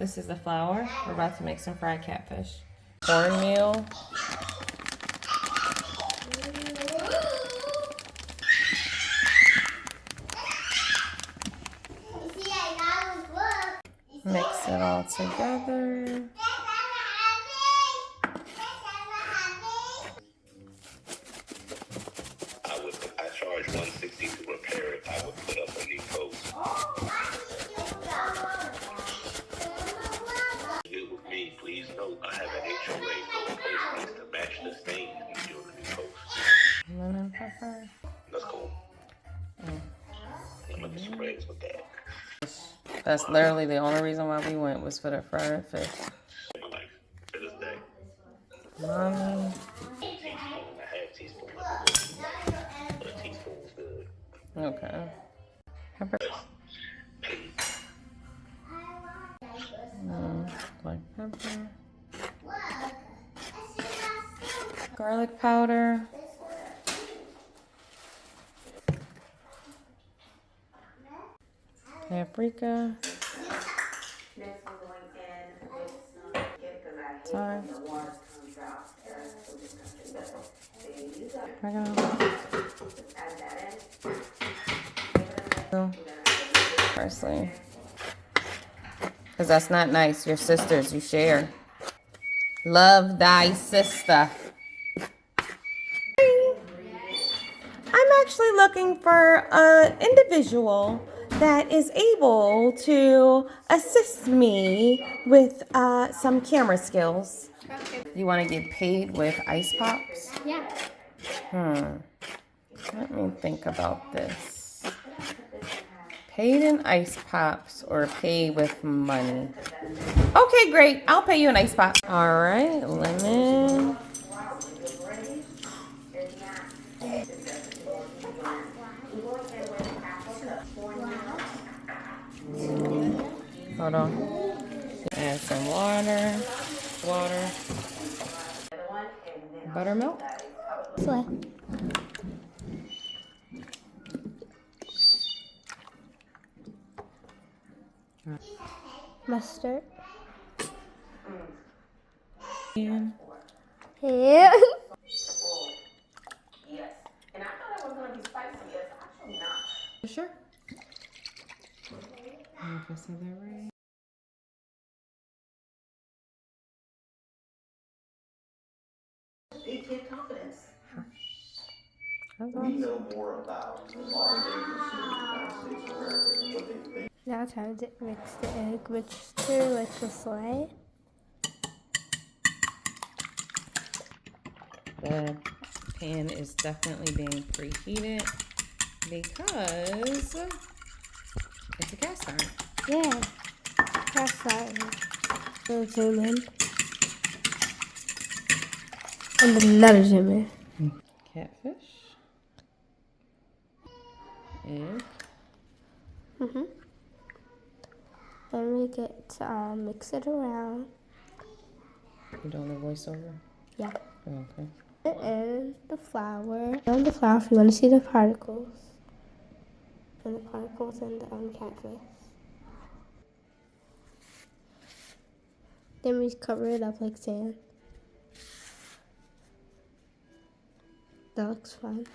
This is the flour. We're about to make some fried catfish. Cornmeal. Mix it all together. I charge $160 to repair it. I would put up a new post. Get with me, please note I have an HOA, so the post needs to match the stain when you're doing a new post. Lemon pepper. That's cool. Lemon sprays with that. That's literally the only reason why we went was for the fried fish. To this day. Lemon. A teaspoon, but a teaspoon is good. Okay. Pepper. Black pepper. Garlic powder. Paprika. Sorry. Parsley. Because that's not nice. Your sisters, you share. Love thy sister. I'm actually looking for an individual that is able to assist me with some camera skills. You want to get paid with ice pops? Yeah. Let me think about this. Paid in ice pops or paid with money? Okay, great. I'll pay you an ice pop. All right, lemon. Hold on. Add some water, buttermilk. Soy. Mustard. And Yeah. Yes. And I thought it was going to be spicy. It's actually not. sure. If I said that right. Big kid confidence. That's We awesome. know more about the modern day consumer in the United States of America and what they think. Now time to mix the egg mixture with the soy. The pan is definitely being preheated because it's a cast iron. Yeah. Cast iron. So zoom in. And another zoom in. Catfish. Egg. Then we get to mix it around. You doing the voiceover? Yeah. Okay. And the flour. On the flour, if you want to see the particles. And the particles and the catfish. Then we cover it up like sand. That looks fun.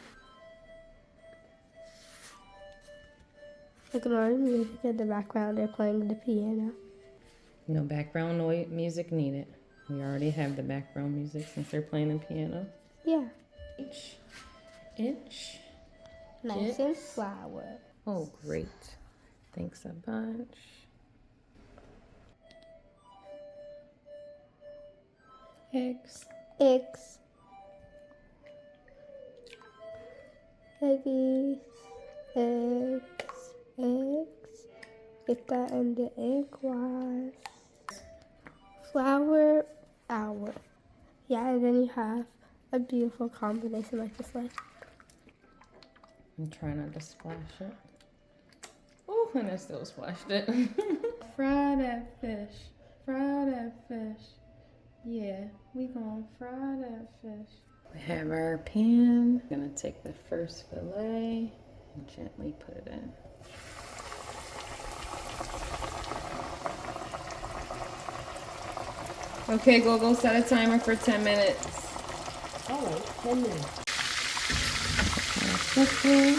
Ignore the music in the background. They're playing the piano. No background noise music needed. We already have the background music since they're playing the piano. Yeah. Inch. Nice and flour. Oh, great. Thanks a bunch. Eggs. Eggs. Eggies. Eggs. Eggs. Get that in the egg wash. Flour, hour. Yeah, and then you have a beautiful combination like this one. I'm trying not to splash it. Oh, and I still splashed it. Fry that fish. Fry that fish. Yeah, we gonna fry that fish. We have our pan. I'm gonna take the first fillet and gently put it in. Okay, go set a timer for 10 minutes. Alright, 10 minutes. Quickly.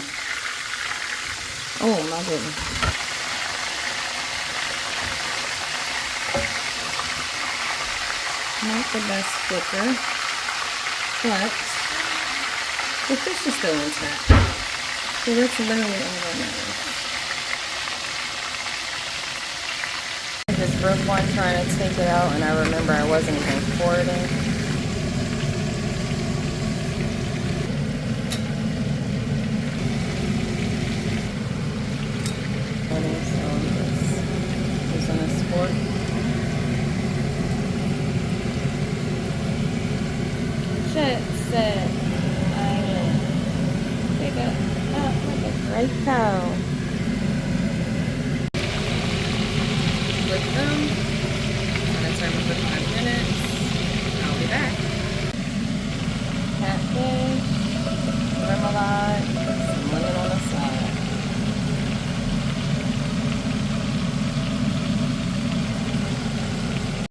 Oh my goodness. Not the best cooker, but the fish is still intact. So that's literally all that matters. I just broke one trying to take it out, and I remember I wasn't even recording. So I'm just using a fork. Shit said I pick it up like a great cow.